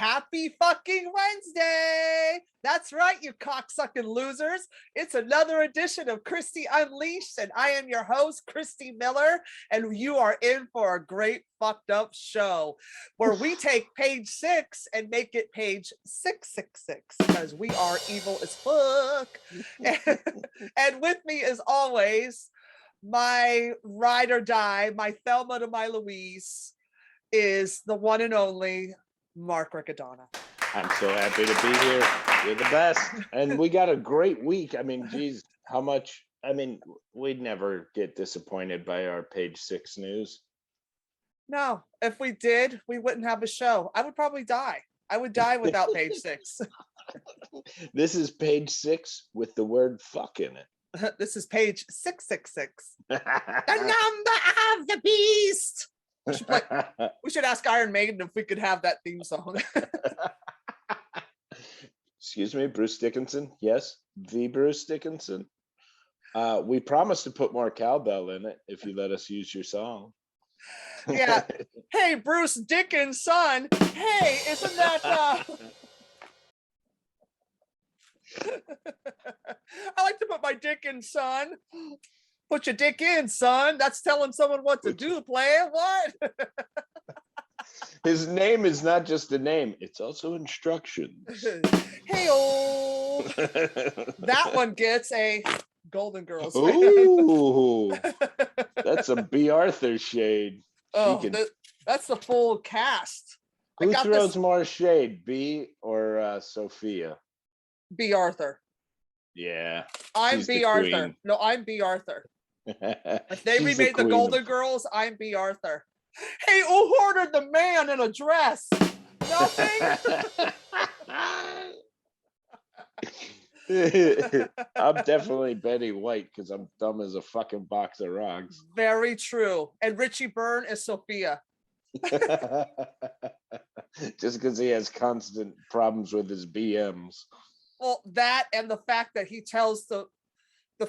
Happy fucking Wednesday. That's right, you cocksucking losers. It's another edition of Christy Unleashed, and I am your host, Christy Miller, and you are in for a great fucked up show where we take page 6 and make it page 666 because we are evil as fuck. And with me, as always, my ride or die, my Thelma to my Louise, is the one and only Mark Riccadonna. I'm so happy to be here. You're the best. And we got a great week. I mean, geez, how much? I mean, we'd never get disappointed by our page 6 news. No, if we did, we wouldn't have a show. I would probably die. I would die without page 6. This is page 6 with the word fuck in it. This is page 666. The number of the beast. We should ask Iron Maiden if we could have that theme song. Excuse me, Bruce Dickinson. Yes, the Bruce Dickinson. We promised to put more cowbell in it if you let us use your song. Yeah. Hey, Bruce Dickinson. Hey, isn't that I like to put my dick in, son. Put your dick in, son. That's telling someone what to do, player. What? His name is not just a name, it's also instructions. Hey-oh. That one gets a Golden Girls. Ooh, that's a B. Arthur shade. Oh, that's the full cast. Who throws more shade, B or Sophia? B. Arthur. Yeah. I'm B. Arthur. No, I'm B. Arthur. If they remade the Golden Girls, I'm B. Arthur. Hey, who ordered the man in a dress? Nothing. I'm definitely Betty White because I'm dumb as a fucking box of rocks. Very true. And Richie Byrne is Sophia. Just because he has constant problems with his BMs. Well, that and the fact that he tells the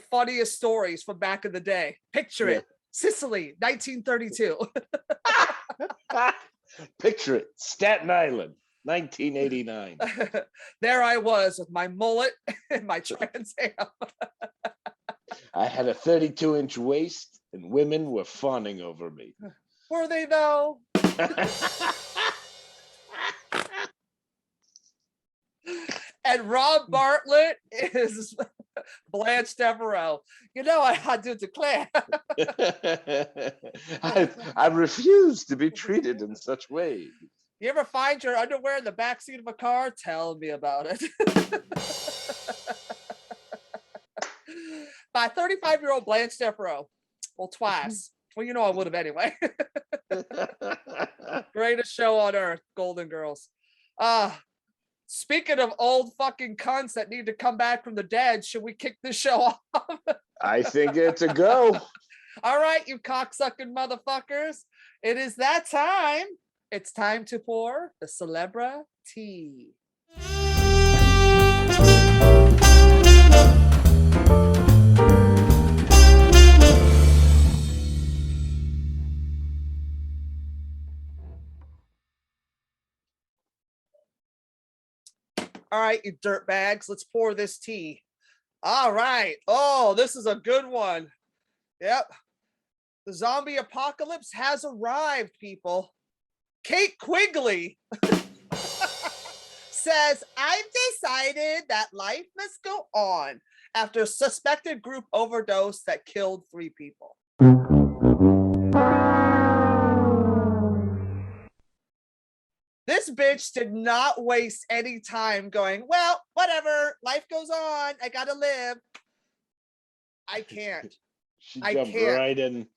funniest stories from back in the day. Picture it. Sicily, 1932. Picture it. Staten Island, 1989. There I was with my mullet and my Trans Am. I had a 32-inch waist and women were fawning over me. Were they though? And Rob Bartlett is Blanche Devereaux. You know, I do declare. I refuse to be treated in such ways. You ever find your underwear in the backseat of a car? Tell me about it. By 35-year-old Blanche Devereaux. Well, twice. Well, you know I would have anyway. Greatest show on earth, Golden Girls. Speaking of old fucking cunts that need to come back from the dead, should we kick this show off? I think it's a go. All right, you cocksucking motherfuckers. It is that time. It's time to pour the Celebra tea. All right, you dirt bags, let's pour this tea. All right. Oh, this is a good one. Yep. The zombie apocalypse has arrived, people. Kate Quigley says, I've decided that life must go on after a suspected group overdose that killed 3 people. This bitch did not waste any time going, well, whatever, life goes on, I gotta live. I can't. She jumped right in.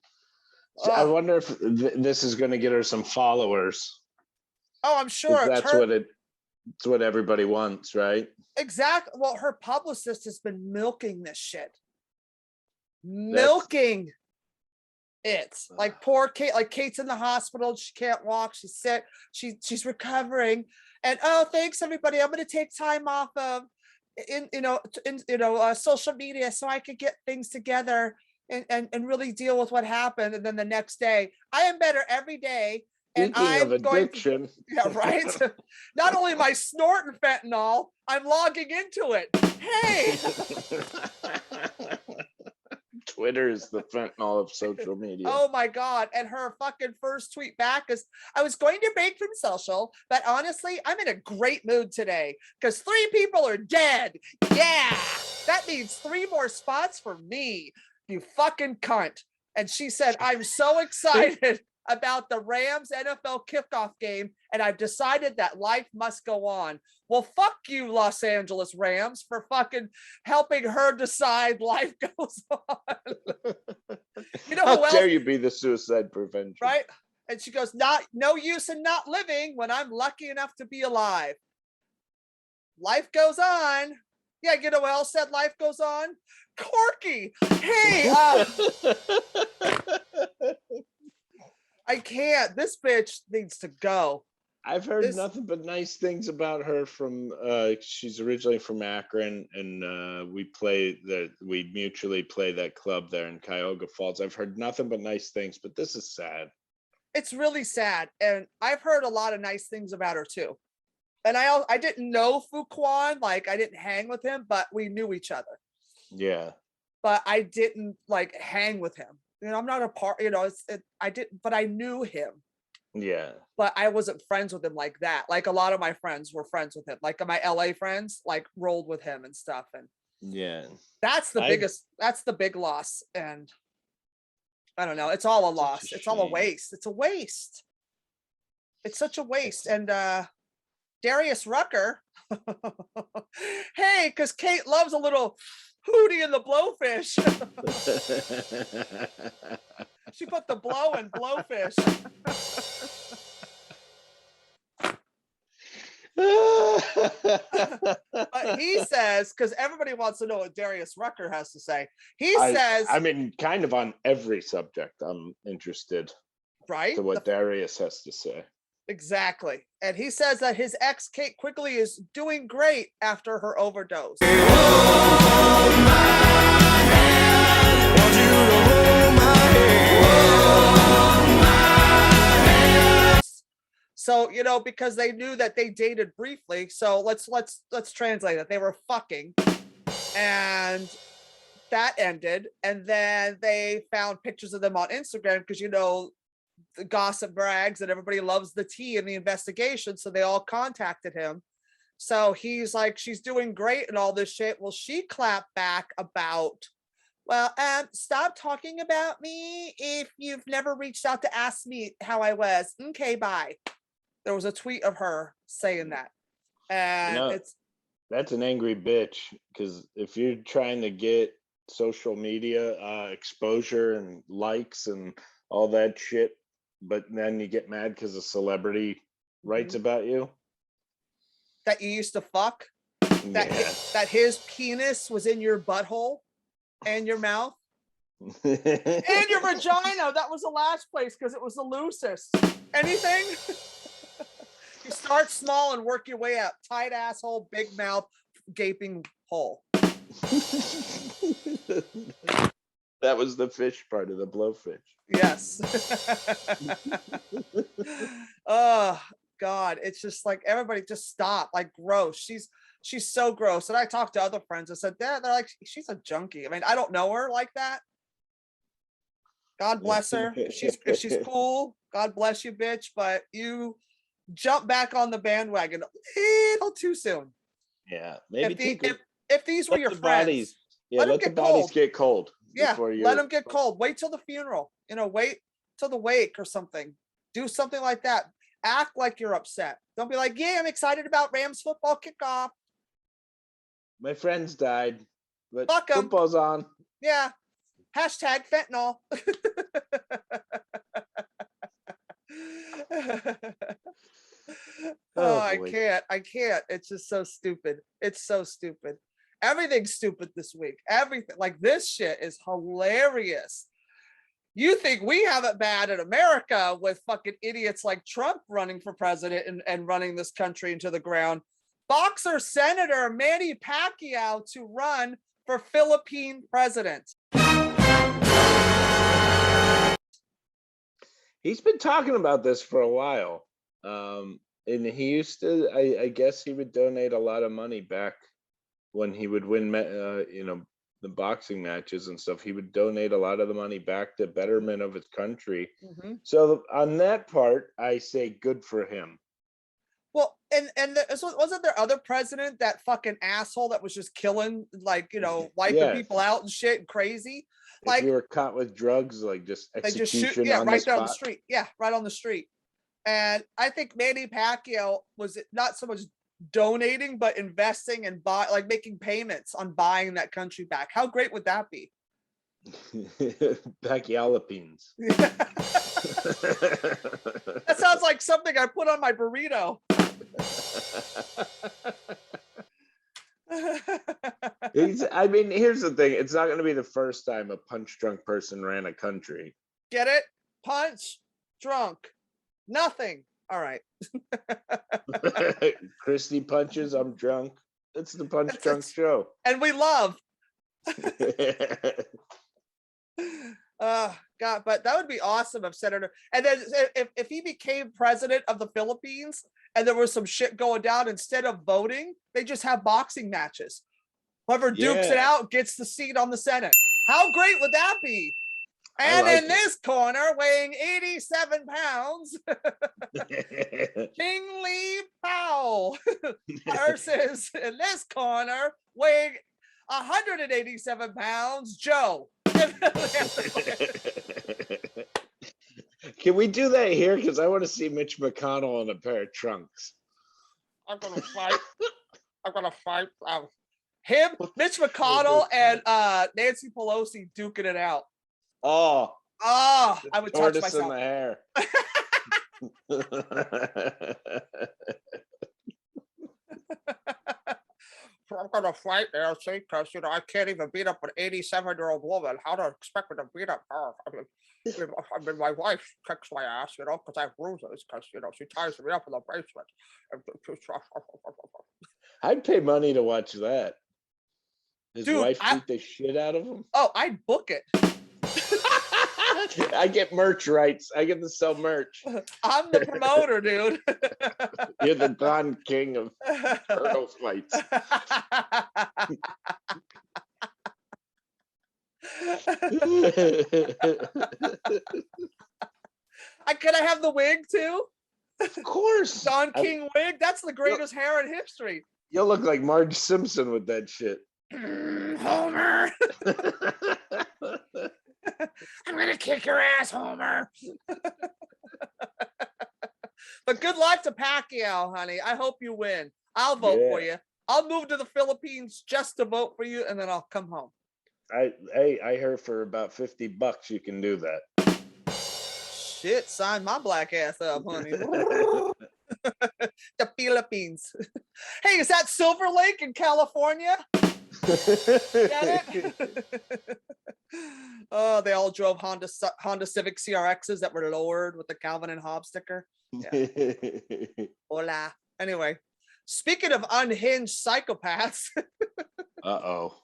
I wonder if this is going to get her some followers. Oh, I'm sure. It's what everybody wants, right? Exactly. Well, her publicist has been milking this shit. Milking it. Like poor Kate, like Kate's in the hospital, she can't walk, she's sick, she's recovering, and oh, thanks everybody, I'm going to take time off of social media so I could get things together and really deal with what happened. And then the next day, I am better every day And Speaking of I'm going to, addiction, yeah, right. Not only am I snorting fentanyl, I'm logging into it. Hey, Twitter is the fentanyl of social media. oh my God. And her fucking first tweet back is, I was going to break from social, but honestly, I'm in a great mood today because 3 people are dead. Yeah, that means 3 more spots for me, you fucking cunt. And she said, I'm so excited about the Rams NFL kickoff game, and I've decided that life must go on. Well, fuck you, Los Angeles Rams, for fucking helping her decide life goes on. You know How who else? dare you be the suicide prevention? Right? And she goes, no use in not living when I'm lucky enough to be alive. Life goes on. Yeah, you know what else said life goes on? Corky. Hey, I can't. This bitch needs to go. I've heard nothing but nice things about her from she's originally from Akron, and we mutually play that club there in Cuyahoga Falls. I've heard nothing but nice things, but this is sad. It's really sad. And I've heard a lot of nice things about her too. And I didn't know Fuquan, like I didn't hang with him, but we knew each other. Yeah. But I didn't like hang with him. You know, I'm not a part, you know, I didn't, but I knew him. Yeah. But I wasn't friends with him like that. Like a lot of my friends were friends with him. Like my LA friends, like rolled with him and stuff. And yeah, that's the big loss. And I don't know. It's all a loss. It's all a waste. It's a waste. It's such a waste. And Darius Rucker, hey, because Kate loves a little Hootie and the Blowfish. She put the blow in Blowfish. But he says, because everybody wants to know what Darius Rucker has to say. He says, I mean, kind of on every subject, I'm interested, right, to what Darius has to say. Exactly. And he says that his ex, Kate Quigley, is doing great after her overdose. So, you know, because they knew that they dated briefly. So let's translate it. They were fucking, and that ended. And then they found pictures of them on Instagram because, you know, the gossip brags and everybody loves the tea in the investigation. So they all contacted him. So he's like, she's doing great and all this shit. Well, she clapped back about, well, stop talking about me if you've never reached out to ask me how I was. Okay, bye. There was a tweet of her saying that. And you know, that's an angry bitch, because if you're trying to get social media exposure and likes and all that shit, but then you get mad because a celebrity writes about you, that you used to fuck, that his penis was in your butthole and your mouth and your vagina. That was the last place because it was the loosest. Anything? You start small and work your way up. Tight asshole, big mouth, gaping hole. That was the fish part of the blowfish. Yes. Oh God, it's just like everybody just stop. Like gross. She's so gross. And I talked to other friends and said that they're like, she's a junkie. I mean, I don't know her like that. God bless her. If she's cool, God bless you, bitch. But you jump back on the bandwagon a little too soon. Yeah, maybe if these were your friends, let the bodies get cold. Yeah, let them get cold. Wait till the funeral. You know, wait till the wake or something. Do something like that. Act like you're upset. Don't be like, yeah, I'm excited about Rams football kickoff. My friends died, but fuck 'em. Football's on. Yeah. Hashtag fentanyl. Oh, I can't. It's just so stupid. It's so stupid. Everything's stupid this week. Everything, like this shit is hilarious. You think we have it bad in America with fucking idiots like Trump running for president and running this country into the ground. Boxer Senator Manny Pacquiao to run for Philippine president. He's been talking about this for a while. And he used to, I guess he would donate a lot of money back when he would win, you know, the boxing matches and stuff. He would donate a lot of the money back to betterment of his country. So on that part, I say good for him. Well, and wasn't there other president, that fucking asshole that was just killing, like, you know, wiping people out and shit and crazy? Like, if you were caught with drugs, like just execution, they just shoot, yeah, on right the down spot. the street. Yeah, right on the street. And I think Manny Pacquiao was not so much donating, but investing and like making payments on buying that country back. How great would that be? Pacquialopines. That sounds like something I put on my burrito. I mean, here's the thing. It's not going to be the first time a punch drunk person ran a country. Get it? Punch drunk. Nothing. All right. Christy punches, I'm drunk. It's the punch drunk show. And we love. God, but that would be awesome if Senator, and then if he became president of the Philippines and there was some shit going down, instead of voting, they just have boxing matches. Whoever dukes it out gets the seat on the Senate. How great would that be? And in this corner, weighing 87 pounds, King Lee Powell versus in this corner, weighing 187 pounds, Joe. Can we do that here? Because I want to see Mitch McConnell in a pair of trunks. I'm gonna fight. Him, Mitch McConnell, and Nancy Pelosi duking it out. Oh, I would touch myself. In the hair. I'm gonna fight Nancy because, you know, I can't even beat up an 87-year-old woman. How do I expect me to beat up her? I mean, my wife kicks my ass, you know, because I have bruises, because, you know, she ties me up in the basement. I'd pay money to watch that. His wife beat the shit out of him. Oh, I'd book it. I get merch rights. I get to sell merch. I'm the promoter, dude. You're the Don King of turtle fights. Can I have the wig too? Of course. Don King wig. That's the greatest hair in history. You'll look like Marge Simpson with that shit. Homer. I'm gonna kick your ass, Homer. But good luck to Pacquiao, honey. I hope you win. I'll vote for you. I'll move to the Philippines just to vote for you, and then I'll come home. I heard for about $50 you can do that. Shit, sign my black ass up, honey. The Philippines. Hey, is that Silver Lake in California? Get it? Oh, they all drove Honda Civic CRXs that were lowered with the Calvin and Hobbes sticker. Yeah. Hola. Anyway, speaking of unhinged psychopaths. Uh-oh.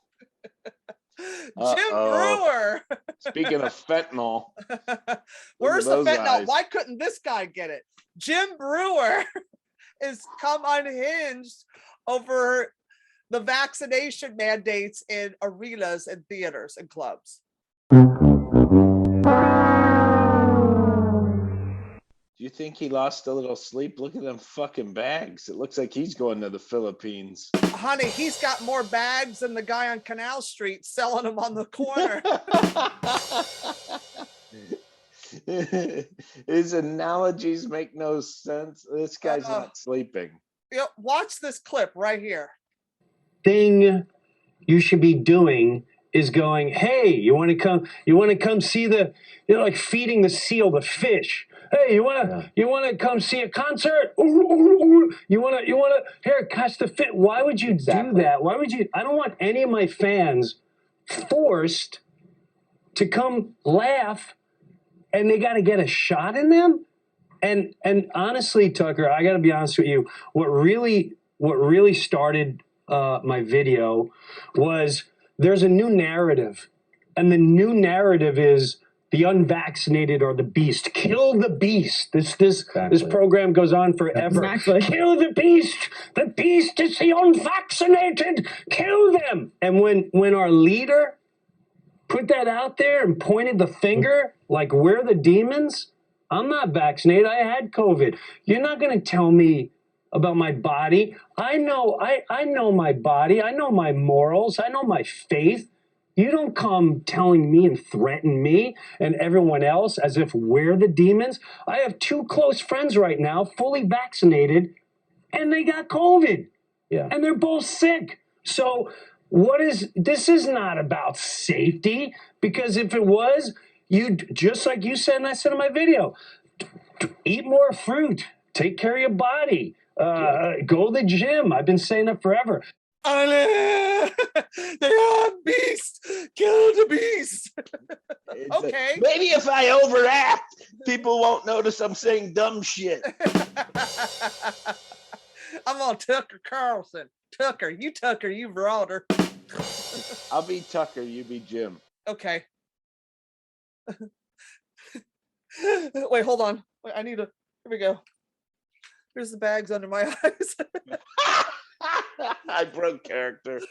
Jim Breuer. Speaking of fentanyl. Where's the fentanyl? Why couldn't this guy get it? Jim Breuer is come unhinged over the vaccination mandates in arenas and theaters and clubs. Do you think he lost a little sleep? Look at them fucking bags. It looks like he's going to the Philippines. Honey, he's got more bags than the guy on Canal Street selling them on the corner. His analogies make no sense. This guy's not sleeping. Watch this clip right here. Thing you should be doing is going, hey, you want to come see the, you know, like feeding the seal the fish. Hey, you want to come see a concert? You want to here, catch the fit. Why would you do that? Why would you? I don't want any of my fans forced to come laugh, and they got to get a shot in them. And honestly, Tucker, I got to be honest with you. What really started my video was there's a new narrative, and the new narrative is the unvaccinated are the beast. Kill the beast. This program goes on forever. Exactly. Kill the beast. The beast is the unvaccinated. Kill them. And when our leader put that out there and pointed the finger like we're the demons, I'm not vaccinated. I had COVID. You're not going to tell me about my body. I know my body. I know my morals. I know my faith. You don't come telling me and threaten me and everyone else as if we're the demons. I have 2 close friends right now, fully vaccinated, and they got COVID. Yeah. And they're both sick. So this is not about safety, because if it was, you'd, just like you said and I said in my video, eat more fruit, take care of your body, go to the gym. I've been saying it forever. They are beast. Kill the beast. Okay. Maybe if I overact, people won't notice I'm saying dumb shit. I'm on Tucker Carlson. Tucker, you broader. I'll be Tucker, you be Jim. Okay. Wait, hold on. Wait, I need to. Here we go. Here's the bags under my eyes. I broke character.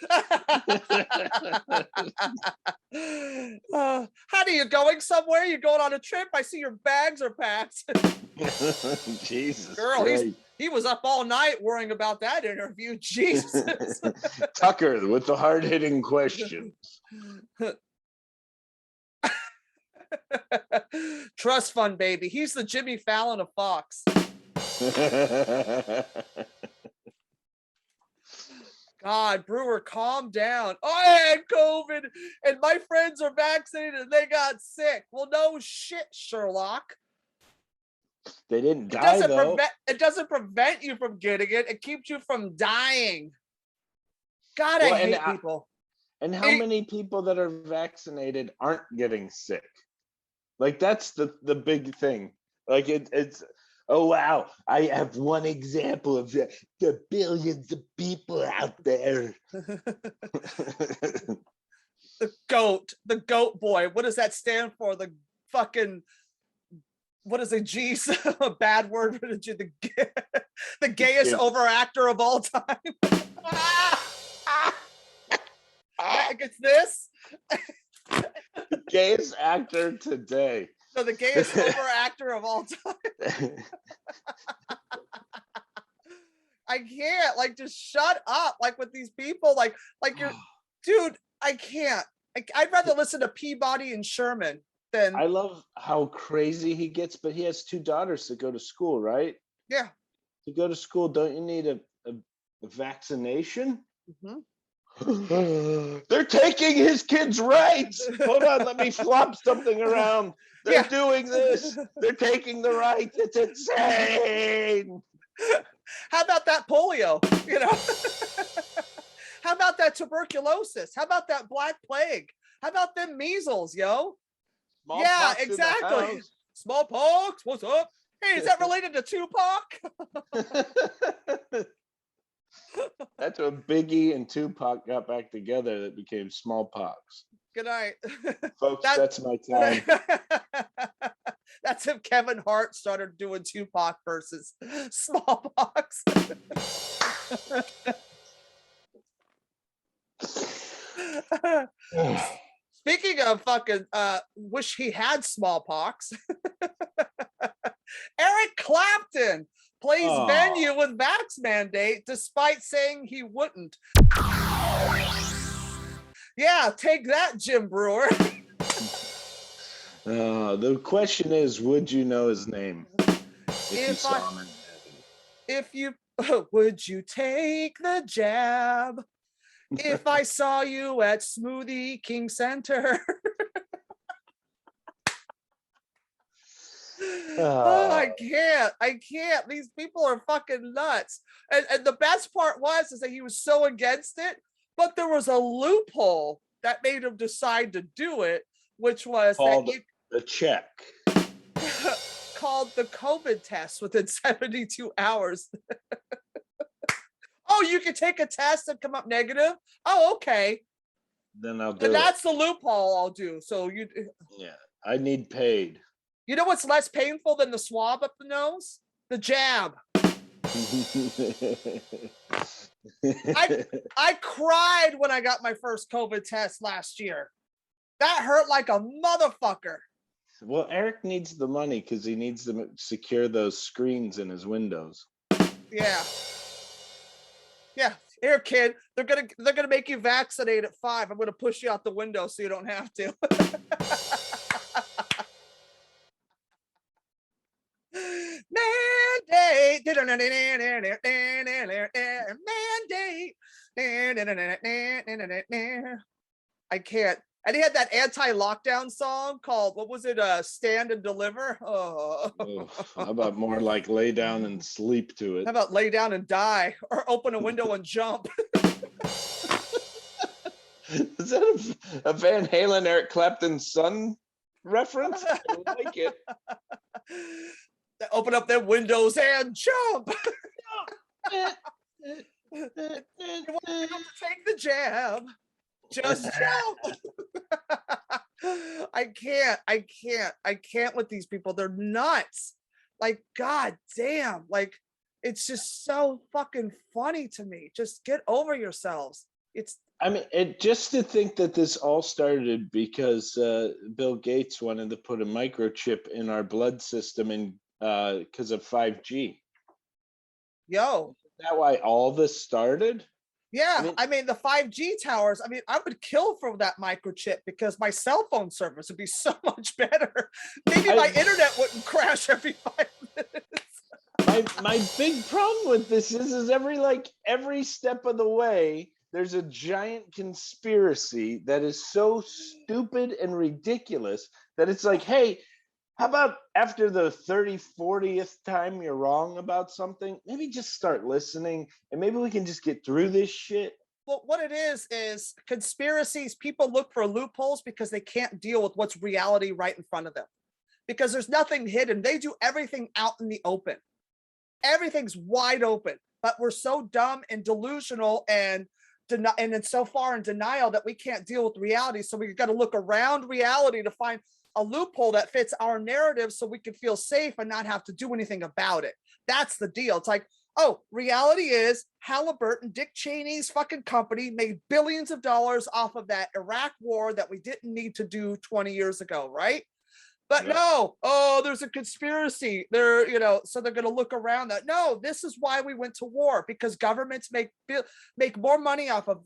How do you going somewhere? You going on a trip? I see your bags are packed. Jesus. Girl, Christ. he was up all night worrying about that interview. Jesus. Tucker with the hard-hitting questions. Trust fund baby. He's the Jimmy Fallon of Fox. God, Breuer, calm down. I had COVID and my friends are vaccinated and they got sick. Well, no shit, Sherlock. They didn't die, though. It doesn't prevent you from getting it. It keeps you from dying. God, I hate people. And how many people that are vaccinated aren't getting sick? Like, that's the big thing. Like, it's... Oh, wow. I have one example of the billions of people out there. The goat boy. What does that stand for? The fucking, what is a G? A bad word. The gayest overactor of all time. It's this. The gayest actor today. No, the gayest overactor of all time. I can't, like, just shut up, like, with these people, like you're, dude, I can't. I'd rather listen to Peabody and Sherman than. I love how crazy he gets, but he has 2 daughters that go to school, right? Yeah. To go to school, don't you need a vaccination? Mm-hmm. They're taking his kids' rights. Hold on, let me flop something around. They're doing this. They're taking the rights. It's insane. How about that polio? You know? How about that tuberculosis? How about that Black Plague? How about them measles, yo? Yeah, exactly. Smallpox, what's up? Hey, is that related to Tupac? That's when Biggie and Tupac got back together that became smallpox. Good night. Folks, that's my time. That's if Kevin Hart started doing Tupac versus smallpox. Speaking of fucking wish he had smallpox. Eric Clapton plays venue with vax mandate despite saying he wouldn't. Yeah, take that, Jim Breuer. The question is, would you know his name if you saw him in heaven? Would you take the jab if I saw you at Smoothie King Center? Oh, I can't. These people are fucking nuts. And the best part is that he was so against it, but there was a loophole that made him decide to do it, which was the check. Called the COVID test within 72 hours. Oh, you can take a test and come up negative? Oh, okay. Then I'll do it. That's the loophole I'll do. So Yeah. I need paid. You know what's less painful than the swab up the nose? The jab. I cried when I got my first COVID test last year. That hurt like a motherfucker. Well, Eric needs the money because he needs to secure those screens in his windows. Yeah. Yeah. Here, kid, they're gonna make you vaccinate at 5. I'm gonna push you out the window so you don't have to. Mandate. Mandate. I can't. And he had that anti-lockdown song called, what was it? Stand and Deliver. Oh. How about more like lay down and sleep to it? How about lay down and die, or open a window and jump? Is that a Van Halen, Eric Clapton son reference? I like it. Open up their windows and jump. You want to take the jab? Just jump. I can't with these people. They're nuts. Like, god damn. Like, it's just so fucking funny to me. Just get over yourselves. I mean, just to think that this all started because Bill Gates wanted to put a microchip in our blood system and because of 5G. Yo. Is that why all this started? Yeah, I mean the 5G towers, I mean, I would kill for that microchip because my cell phone service would be so much better. Maybe my internet wouldn't crash every 5 minutes. My big problem with this is every step of the way, there's a giant conspiracy that is so stupid and ridiculous that it's like, hey, how about after the 40th time you're wrong about something, maybe just start listening and maybe we can just get through this shit. Well, what it is conspiracies. People look for loopholes because they can't deal with what's reality right in front of them. Because there's nothing hidden. They do everything out in the open. Everything's wide open. But we're so dumb and delusional and it's so far in denial that we can't deal with reality. So we've got to look around reality to find a loophole that fits our narrative so we can feel safe and not have to do anything about it. That's the deal. It's like, oh, reality is Halliburton, Dick Cheney's fucking company, made billions of dollars off of that Iraq war that we didn't need to do 20 years ago, right? But no, oh, there's a conspiracy there, so they're going to look around that. No, this is why we went to war, because governments make more money off of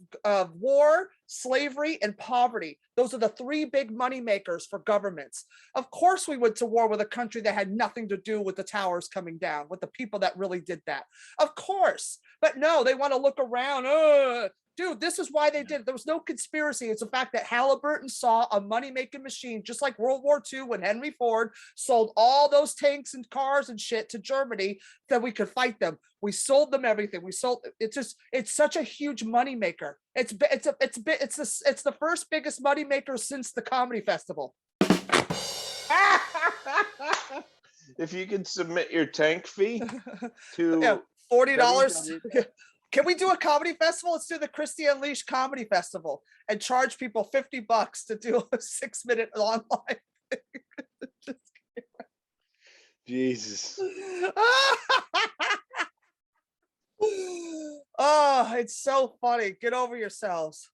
war, slavery, and poverty. Those are the 3 big money makers for governments. Of course, we went to war with a country that had nothing to do with the towers coming down, with the people that really did that. Of course. But no, they want to look around. Dude, this is why they did it. There was no conspiracy. It's the fact that Halliburton saw a money-making machine, just like World War II when Henry Ford sold all those tanks and cars and shit to Germany that we could fight them. We sold them everything. It's such a huge money maker. It's the first biggest money maker since the comedy festival. If you could submit your tank fee to $40. Can we do a comedy festival? Let's do the Christy Unleashed Comedy Festival and charge people $50 to do a 6-minute online thing. Jesus. Oh, it's so funny. Get over yourselves.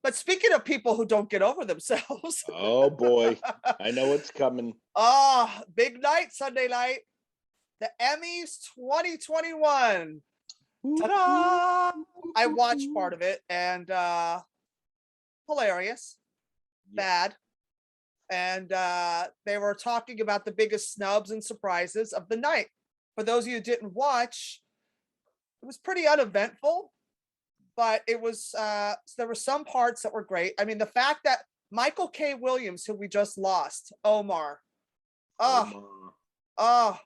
But speaking of people who don't get over themselves. Oh boy, I know what's coming. Oh, big night, Sunday night. The Emmys 2021. Ta-da! I watched part of it and hilarious, bad. And they were talking about the biggest snubs and surprises of the night. For those of you who didn't watch, it was pretty uneventful, but it was there were some parts that were great. I mean, the fact that Michael K. Williams, who we just lost, Omar.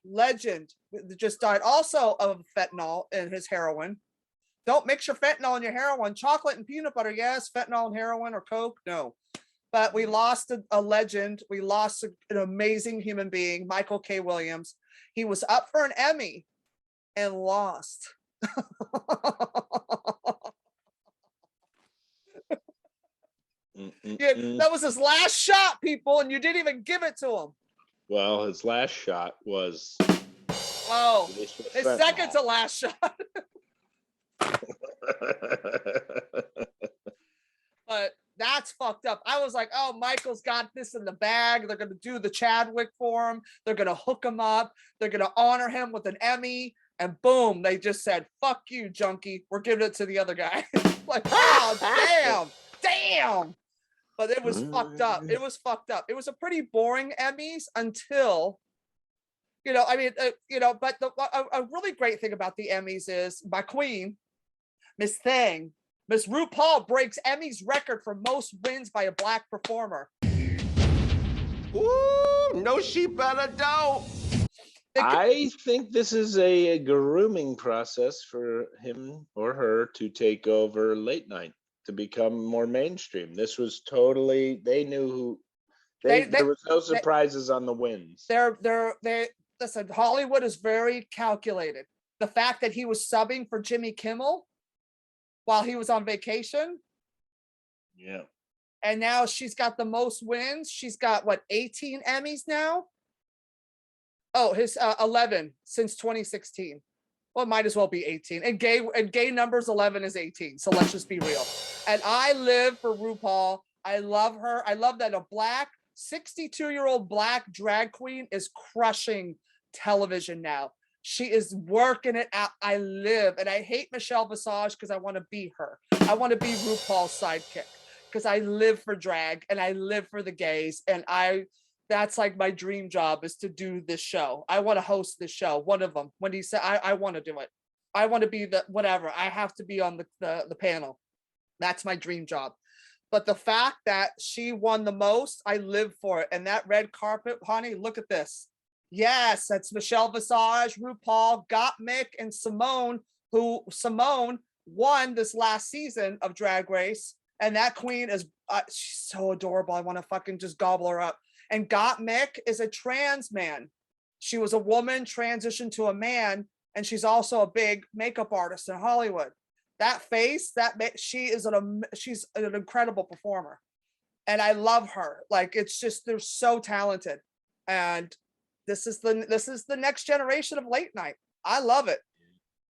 Legend, just died also of fentanyl in his heroin. Don't mix your fentanyl in your heroin. Chocolate and peanut butter, yes. Fentanyl and heroin or Coke, no. But we lost a legend. We lost an amazing human being, Michael K. Williams. He was up for an Emmy and lost. That was his last shot, people, and you didn't even give it to him. Well, his last shot was. Oh, his second to last shot. But that's fucked up. I was like, oh, Michael's got this in the bag. They're going to do the Chadwick for him. They're going to hook him up. They're going to honor him with an Emmy. And boom, they just said, fuck you, junkie. We're giving it to the other guy. Like, oh, damn. But it was fucked up. It was fucked up. It was a pretty boring Emmys until, but a really great thing about the Emmys is my queen, Miss RuPaul breaks Emmy's record for most wins by a Black performer. Ooh, no, she better don't. I think this is a grooming process for him or her to take over late night, to become more mainstream. This was totally, they knew who, there was no surprises on the wins. Listen, Hollywood is very calculated. The fact that he was subbing for Jimmy Kimmel while he was on vacation. Yeah. And now she's got the most wins. She's got, 18 Emmys now? Oh, his 11 since 2016. Well, it might as well be 18. And gay numbers 11 is 18. So let's just be real. And I live for RuPaul. I love her. I love that a 62-year-old Black drag queen is crushing television now. She is working it out. I live, and I hate Michelle Visage because I want to be her. I want to be RuPaul's sidekick because I live for drag and I live for the gays. And that's like my dream job, is to do this show. I want to host this show. One of them, when he said, I want to do it. I want to be the whatever. I have to be on the panel. That's my dream job. But the fact that she won the most, I live for it. And that red carpet, honey, look at this. Yes, that's Michelle Visage, RuPaul, Gottmik, and Simone, who Simone won this last season of Drag Race. And that queen is, she's so adorable. I want to fucking just gobble her up. And Gottmik is a trans man. She was a woman, transitioned to a man, and she's also a big makeup artist in Hollywood. That face, she's an incredible performer. And I love her. Like, it's just, they're so talented. And this is the next generation of late night. I love it.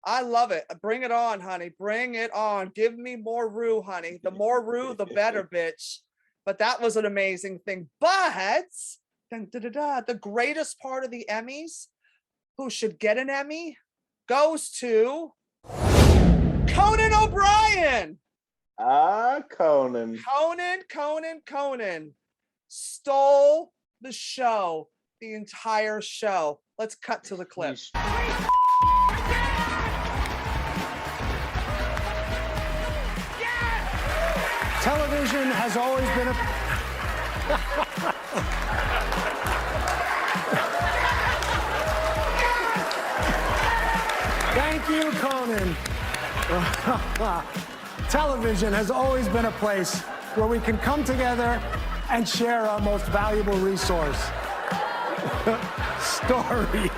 I love it. Bring it on, honey. Bring it on. Give me more Ru, honey. The more Ru, the better, bitch. But that was an amazing thing. But the greatest part of the Emmys, who should get an Emmy, goes to Conan O'Brien. Conan. Conan stole the show, the entire show. Let's cut to the clip. Television has always been a... Thank you, Conan. Television has always been a place where we can come together and share our most valuable resource. Stories.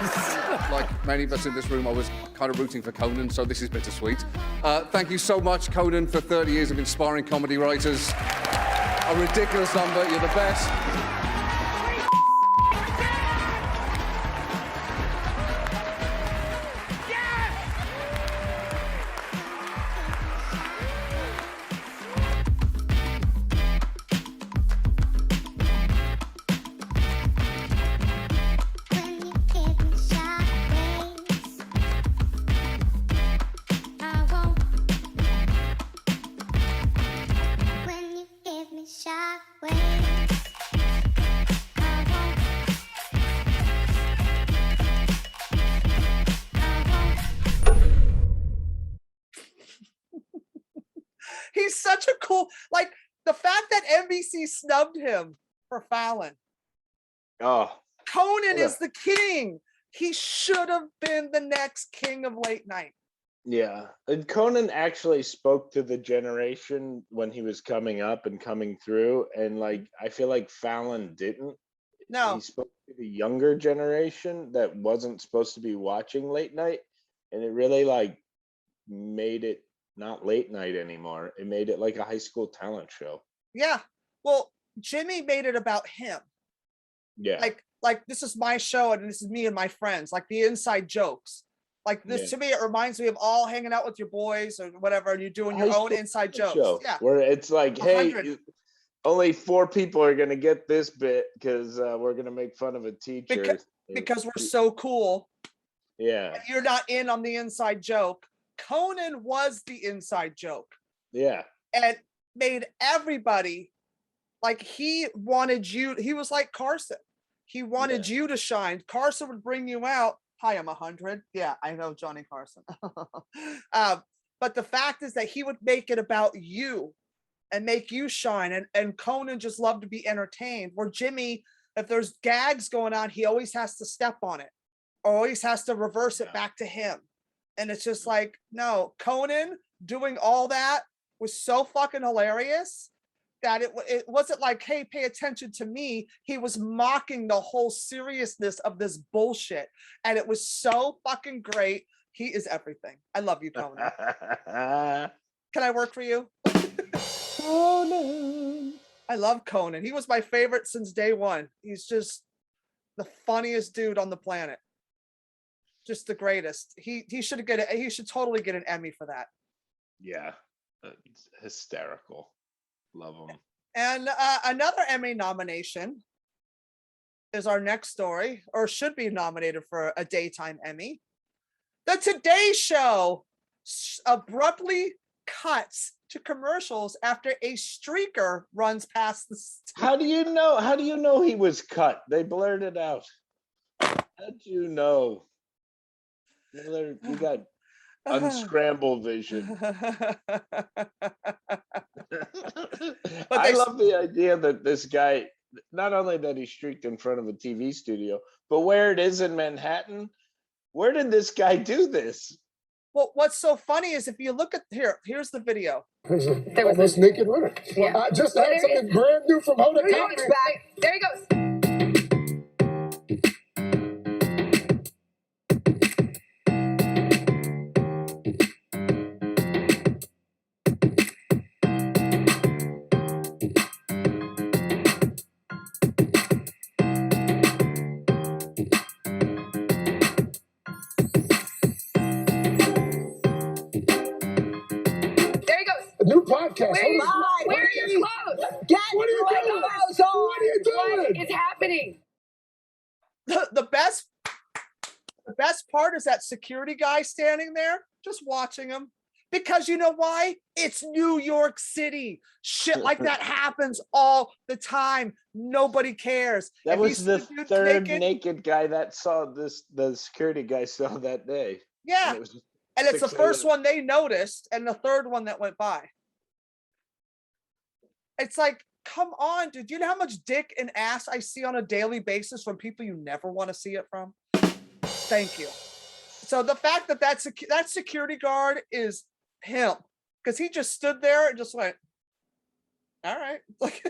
Like many of us in this room, I was kind of rooting for Conan, so this is bittersweet. Thank you so much, Conan, for 30 years of inspiring comedy writers. A ridiculous number, you're the best. He's such a cool, like, the fact that NBC snubbed him for Fallon. Oh, Conan is the king. He should have been the next king of late night. yeah. And Conan actually spoke to the generation when he was coming up and coming through. And like, I feel like Fallon didn't. No. He spoke to the younger generation that wasn't supposed to be watching late night. And it really like made it not late night anymore. It made it like a high school talent show. Yeah. Well, Jimmy made it about him. Yeah. Like this is my show and this is me and my friends, like the inside jokes. Like this, to me, it reminds me of all hanging out with your boys or whatever, and you're doing your own inside jokes. Show, yeah. Where it's like, hey, 100. only 4 people are going to get this bit because we're going to make fun of a teacher. Because we're so cool. Yeah. And you're not in on the inside joke. Conan was the inside joke. Yeah. And made everybody, like he wanted you, he was like Carson. He wanted you to shine. Carson would bring you out. Hi, I'm 100. Yeah, I know Johnny Carson. But the fact is that he would make it about you and make you shine. And Conan just loved to be entertained. Where Jimmy, if there's gags going on, he always has to step on it or always has to reverse it back to him. And it's just like, no, Conan doing all that was so fucking hilarious that it wasn't like, hey, pay attention to me. He was mocking the whole seriousness of this bullshit. And it was so fucking great. He is everything. I love you, Conan. Can I work for you? Conan. I love Conan. He was my favorite since day one. He's just the funniest dude on the planet. Just the greatest. He should totally get an Emmy for that. Yeah. It's hysterical. Love him. And another Emmy nomination is our next story, or should be nominated for a daytime Emmy. The Today Show abruptly cuts to commercials after a streaker runs past the How do you know he was cut? They blurred it out. How'd you know? You got unscrambled vision. I love the idea that this guy, not only that he streaked in front of a TV studio, but where it is in Manhattan, where did this guy do this? Well, what's so funny is if you look at here's the video. There was almost naked runner. Yeah. I just had something brand new from Hoda Kotb. There he goes. New podcast. Where are your clothes? What are you doing? What are you doing? What is happening? The best part is that security guy standing there just watching him. Because you know why? It's New York City. Shit like that happens all the time. Nobody cares. That was the third naked guy that saw this. The security guy saw that day. Yeah. And it's the first one they noticed and the third one that went by. It's like, come on, dude. Do you know how much dick and ass I see on a daily basis from people you never want to see it from? Thank you. So the fact that that security guard is him, because he just stood there and just went, all right. Like,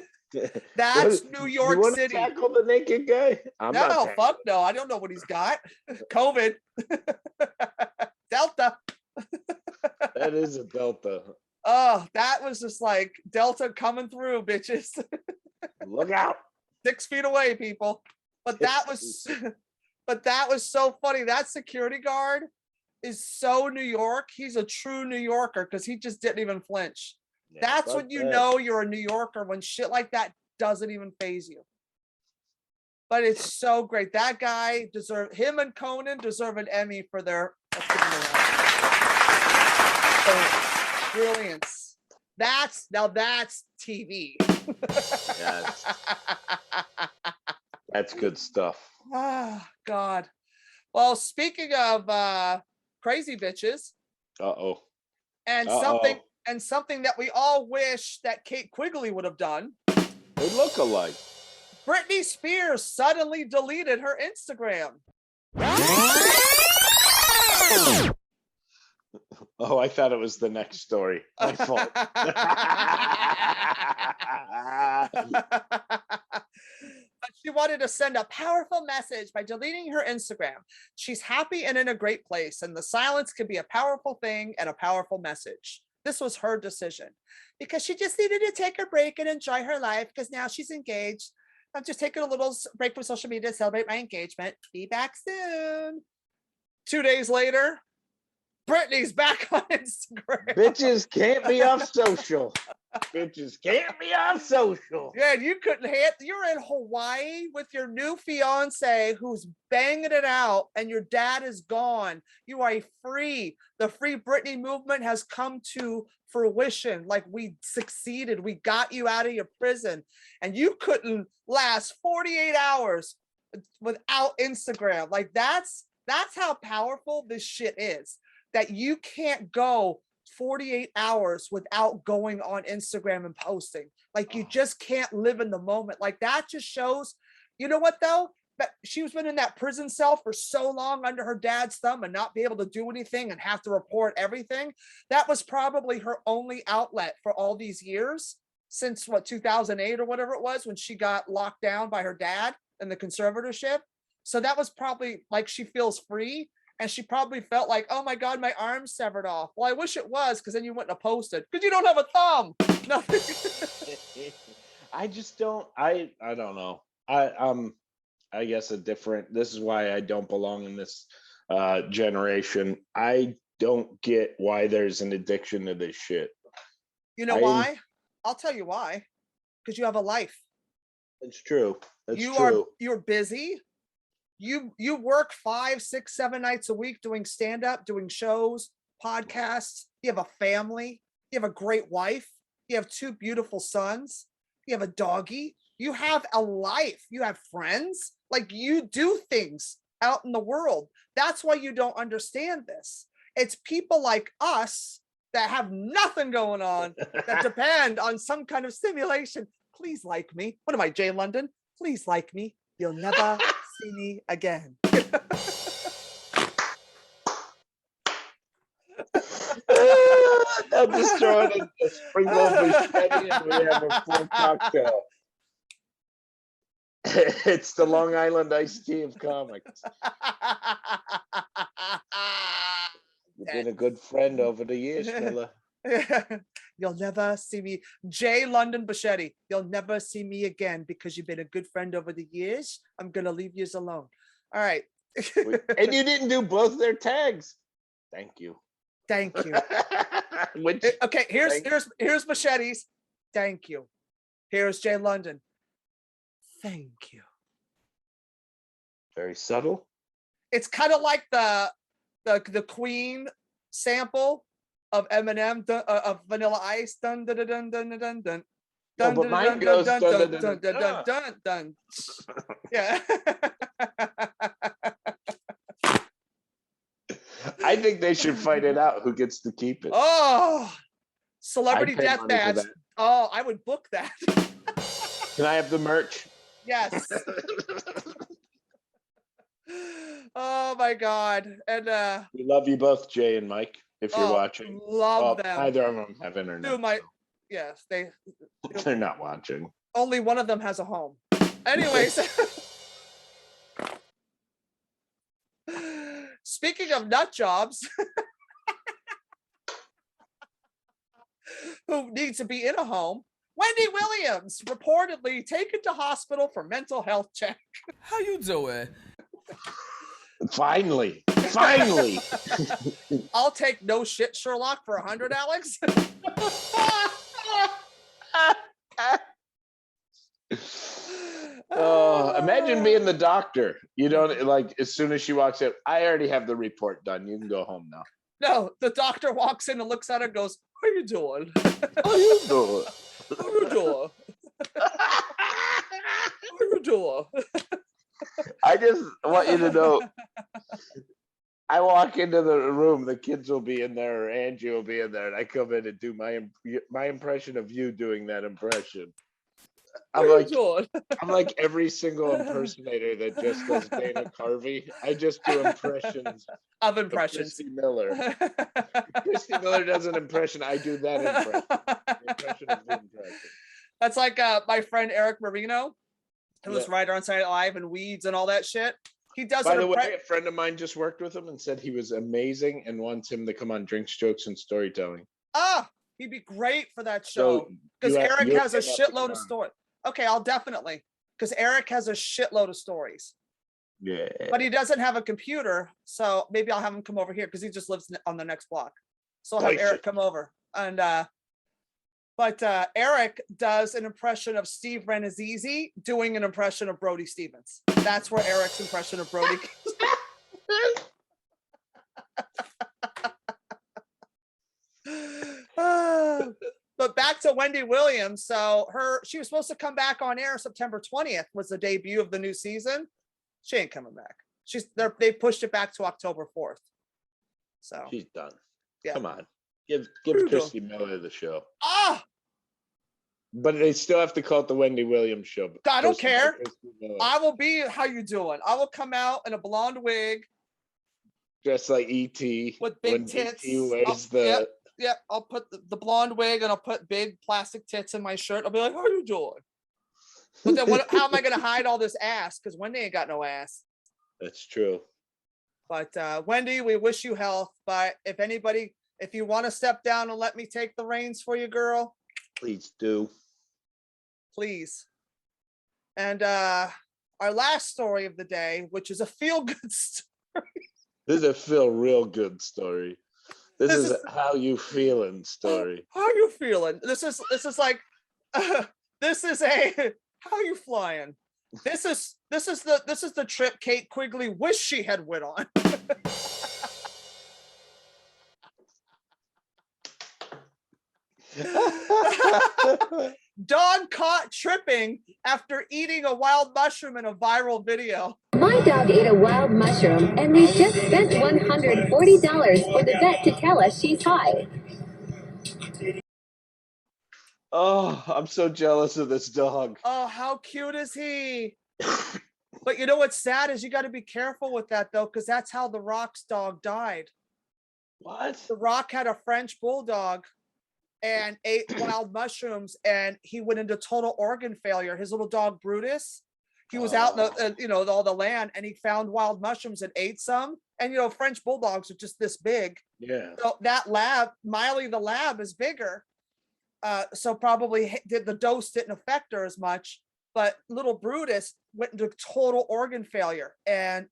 that's New York City. Tackle the naked guy? No, fuck no. I don't know what he's got. COVID. Delta. That is a Delta. Oh, that was just like Delta coming through, bitches. Look out. 6 feet away, people. But that was so funny. That security guard is so New York. He's a true New Yorker because he just didn't even flinch. Yeah, that's when you know you're a New Yorker, when shit like that doesn't even faze you. But it's so great. That guy him and Conan deserve an Emmy for their brilliance. That's TV. Yes. That's good stuff. Ah, God. Well, speaking of crazy bitches. And something that we all wish that Kate Quigley would have done. They look alike. Britney Spears suddenly deleted her Instagram. Oh, I thought it was the next story. My fault. But she wanted to send a powerful message by deleting her Instagram. She's happy and in a great place, and the silence can be a powerful thing and a powerful message. This was her decision because she just needed to take a break and enjoy her life because now she's engaged. I'm just taking a little break from social media to celebrate my engagement. Be back soon. 2 days later, Britney's back on Instagram. Bitches can't be off social. Bitches can't be off social. Yeah, you couldn't you're in Hawaii with your new fiance who's banging it out and your dad is gone. You are free. The Free Britney movement has come to fruition. Like, we succeeded. We got you out of your prison and you couldn't last 48 hours without Instagram. Like, that's how powerful this shit is, that you can't go 48 hours without going on Instagram and posting. Like, you just can't live in the moment. Like, that just shows, you know what though? That she's been in that prison cell for so long under her dad's thumb and not be able to do anything and have to report everything. That was probably her only outlet for all these years since 2008 or whatever it was, when she got locked down by her dad in the conservatorship. So that was probably like, she feels free. And she probably felt like, oh my God, my arm's severed off. Well, I wish it was, because then you wouldn't have posted, because you don't have a thumb. Nothing. I just don't, I don't know. I guess this is why I don't belong in this generation. I don't get why there's an addiction to this shit. You know why? I'll tell you why. Because you have a life. It's true. That's true. You're busy. You work 5, 6, 7 nights a week doing stand-up, doing shows, podcasts. You have a family. You have a great wife. You have 2 beautiful sons. You have a doggy. You have a life. You have friends. Like, you do things out in the world. That's why you don't understand this. It's people like us that have nothing going on, that depend on some kind of stimulation. Please like me. What am I, Jay London? Please like me. You'll never see me again. They'll destroy a sprinkle of machete and we have a full cocktail. It's the Long Island iced tea of comics. You've been a good friend over the years, fella. You'll never see me. Jay London Bichetti, you'll never see me again because you've been a good friend over the years. I'm going to leave you alone. All right. And you didn't do both their tags. Thank you. Thank you. Which, okay, here's Machete's. Thank you. Here's Jay London. Thank you. Very subtle. It's kind of like the Queen sample of Eminem of Vanilla Ice. Dun dun dun dun dun dun dun. No, but mine goes dun dun dun dun dun dun. Yeah. I think they should fight it out. Who gets to keep it? Oh, celebrity death match. Oh, I would book that. Can I have the merch? Yes. Oh my God. And we love you both, Jay and Mike. If you're watching, love them. Neither of them have internet. Yes, they're not watching. Only one of them has a home. Anyways. Speaking of nut jobs, who needs to be in a home, Wendy Williams reportedly taken to hospital for mental health check. How you doing? Finally. I'll take no shit, Sherlock, for 100, Alex. Oh, imagine being the doctor. You don't, like, as soon as she walks in, I already have the report done. You can go home now. No, the doctor walks in and looks at her and goes, "How you doing? How you doing? How you doing? How you doing?" I just want you to know, I walk into the room, the kids will be in there, or Angie will be in there, and I come in and do my impression of you doing that impression. I'm like every single impersonator that just does Dana Carvey. I just do impressions of impressions. Christy Miller. Christy Miller does an impression. I do that impression. The impression of the impression. That's like my friend Eric Marino, who was writer on Saturday Night Live and Weeds and all that shit. He does. By the way, a friend of mine just worked with him and said he was amazing and wants him to come on Drinks, Jokes, and Storytelling. He'd be great for that So show because Eric you're has a gonna have to shitload come of on. stories. Okay, I'll definitely, because Eric has a shitload of stories, Yeah. but he doesn't have a computer. So maybe I'll have him come over here because he just lives on the next block. So I'll have Nice. Eric come over. And but Eric does an impression of Steve Renazizi doing an impression of Brody Stevens. That's where Eric's impression of Brody. But back to Wendy Williams. So she was supposed to come back on air September 20th was the debut of the new season. She ain't coming back. They pushed it back to October 4th. So She's done. Yeah. Come on. Give Brutal. Christy Miller the show. Ah, But they still have to call it the Wendy Williams show. I don't hosted by care. Christy Miller. I will be. How you doing? I will come out in a blonde wig Dressed like E.T. with big when tits. E.T. wears Oh, the Yep, I'll put the blonde wig and I'll put big plastic tits in my shirt. I'll be like, "How you doing?" But then, how am I going to hide all this ass? Because Wendy ain't got no ass. That's true. But Wendy, we wish you health. But if you want to step down and let me take the reins for you, girl, Please do. please. And our last story of the day, which is a feel-good story. This is a feel real good story. This This is is- a how you feeling story. How you feeling? This is like this is a how you flying? This is the trip Kate Quigley wished she had went on. Dog caught tripping after eating a wild mushroom in a viral video. My dog ate a wild mushroom, and we just spent $140 for the vet to tell us she's high. Oh, I'm so jealous of this dog. Oh, how cute is he? But you know what's sad is you got to be careful with that though, because that's how The Rock's dog died. What? The Rock had a French bulldog and ate wild mushrooms, and he went into total organ failure. His little dog Brutus, he was out in the, all the land, and he found wild mushrooms and ate some. And French bulldogs are just this big. Yeah. So that lab, Miley the lab, is bigger. So probably the dose didn't affect her as much. But little Brutus went into total organ failure and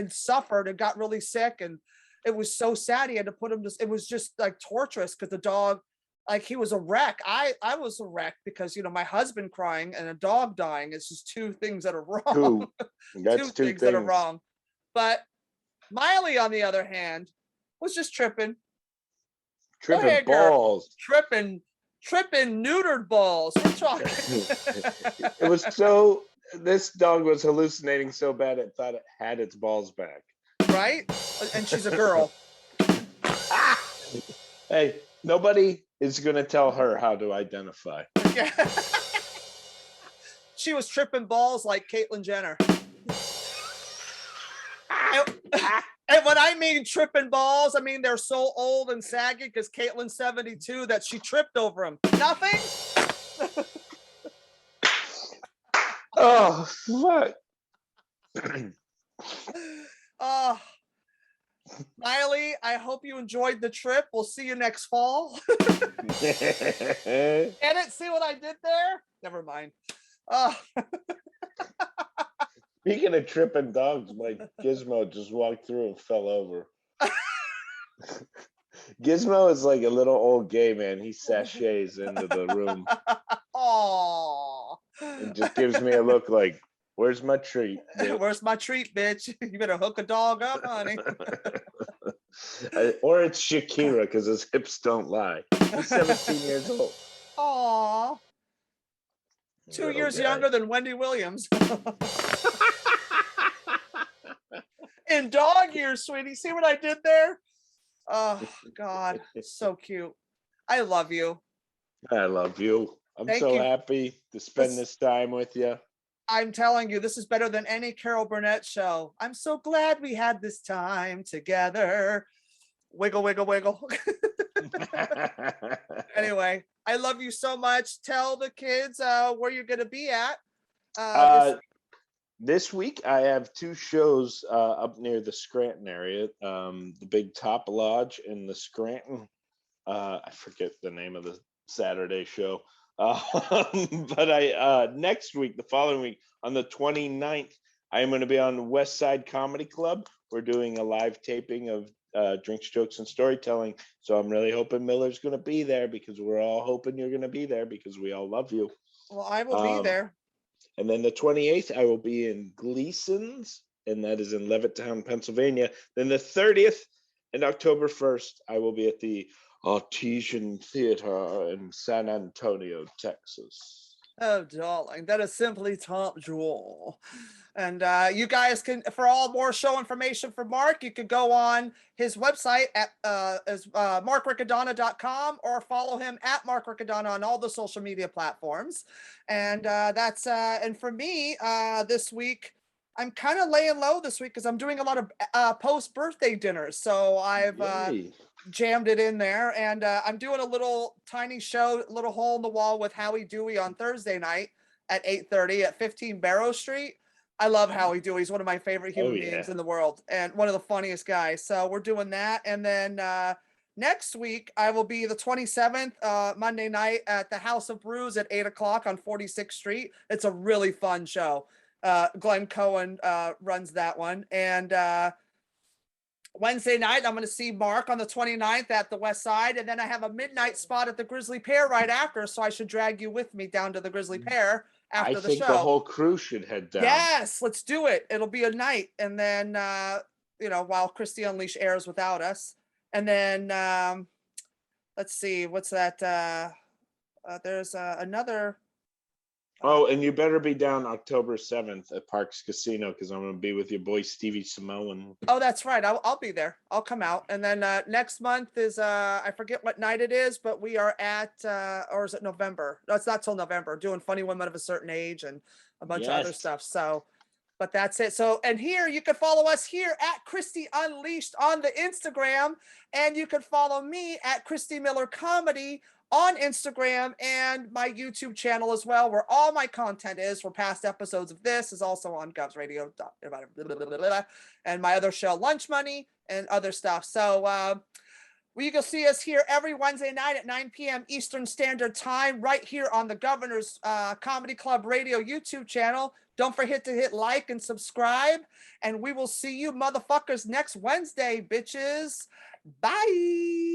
suffered and got really sick, and it was so sad. He had to put him. It was just like torturous because the dog, like he was a wreck. I was a wreck because my husband crying and a dog dying is just two things that are wrong. That's two things that are wrong. But Miley, on the other hand, was just tripping. Tripping ahead, girl. balls. Tripping neutered balls. We're talking. It was so. This dog was hallucinating so bad it thought it had its balls back. Right? And she's a girl. Hey, nobody is going to tell her how to identify. Yeah. She was tripping balls like Caitlyn Jenner. And when I mean tripping balls, I mean they're so old and saggy because Caitlyn's 72 that she tripped over them. Nothing? Oh, fuck. Oh, Miley, I hope you enjoyed the trip. We'll see you next fall. Edit, see what I did there? Never mind. Oh. Speaking of tripping dogs, my Gizmo just walked through and fell over. Gizmo is like a little old gay man. He sachets into the room. Aww. And just gives me a look like, where's my treat? Bitch? Where's my treat, bitch? You better hook a dog up, honey. Or it's Shakira because his hips don't lie. He's 17 years old. Aww. 2 years younger than Wendy Williams. In dog years, sweetie. See what I did there? Oh, God. So cute. I love you. I love you. I'm Thank so you. happy to spend this time with you. I'm telling you, this is better than any Carol Burnett show. I'm so glad we had this time together. Wiggle, wiggle, wiggle. Anyway, I love you so much. Tell the kids where you're going to be at. This week, I have two shows up near the Scranton area. The Big Top Lodge in the Scranton I forget the name of the Saturday show. But next week, the following week, on the 29th, I am going to be on West Side Comedy Club. We're doing a live taping of Drinks, Jokes, and Storytelling. So I'm really hoping Miller's going to be there, because we're all hoping you're going to be there, because we all love you. Well, I will be there. And then the 28th, I will be in Gleason's, and that is in Levittown, Pennsylvania. Then the 30th and October 1st, I will be at the Artesian Theater in San Antonio, Texas. Oh, darling, that is simply top drawer. And you guys can, for all more show information for Mark, you could go on his website at markriccadonna.com, or follow him at Mark Riccadonna on all the social media platforms. And that's and for me this week, I'm kind of laying low this week because I'm doing a lot of post-birthday dinners. So I've jammed it in there, and I'm doing a little tiny show, little hole in the wall with Howie Dewey on Thursday night at 8:30 at 15 Barrow Street. I love Howie Dewey. He's one of my favorite human beings in the world, and one of the funniest guys. So we're doing that. And then next week, I will be the 27th, Monday night, at the House of Brews at 8 o'clock on 46th Street. It's a really fun show. Glenn Cohen runs that one. And Wednesday night, I'm going to see Mark on the 29th at the West Side. And then I have a midnight spot at the Grizzly Pear right after. So I should drag you with me down to the Grizzly Pear after the show. I think the whole crew should head down. Yes, let's do it. It'll be a night. And then, while Christy Unleashed airs without us. And then, let's see, what's that? There's another. Oh, and you better be down October 7th at Parks Casino, because I'm going to be with your boy Stevie Samoan. Oh, that's right. I'll be there. I'll come out. And then next month is, I forget what night it is, but we are at, or is it November? No, it's not till November, doing Funny Women of a Certain Age and a bunch of other stuff. So, but that's it. So, and here you can follow us here at Christy Unleashed on the Instagram, and you can follow me at Christy Miller Comedy on Instagram, and my YouTube channel as well, where all my content is for past episodes of this is also on Govs Radio and my other show, Lunch Money, and other stuff. So you can see us here every Wednesday night at 9 p.m. Eastern Standard Time, right here on the Governor's Comedy Club Radio YouTube channel. Don't forget to hit like and subscribe, and we will see you motherfuckers next Wednesday, bitches. Bye.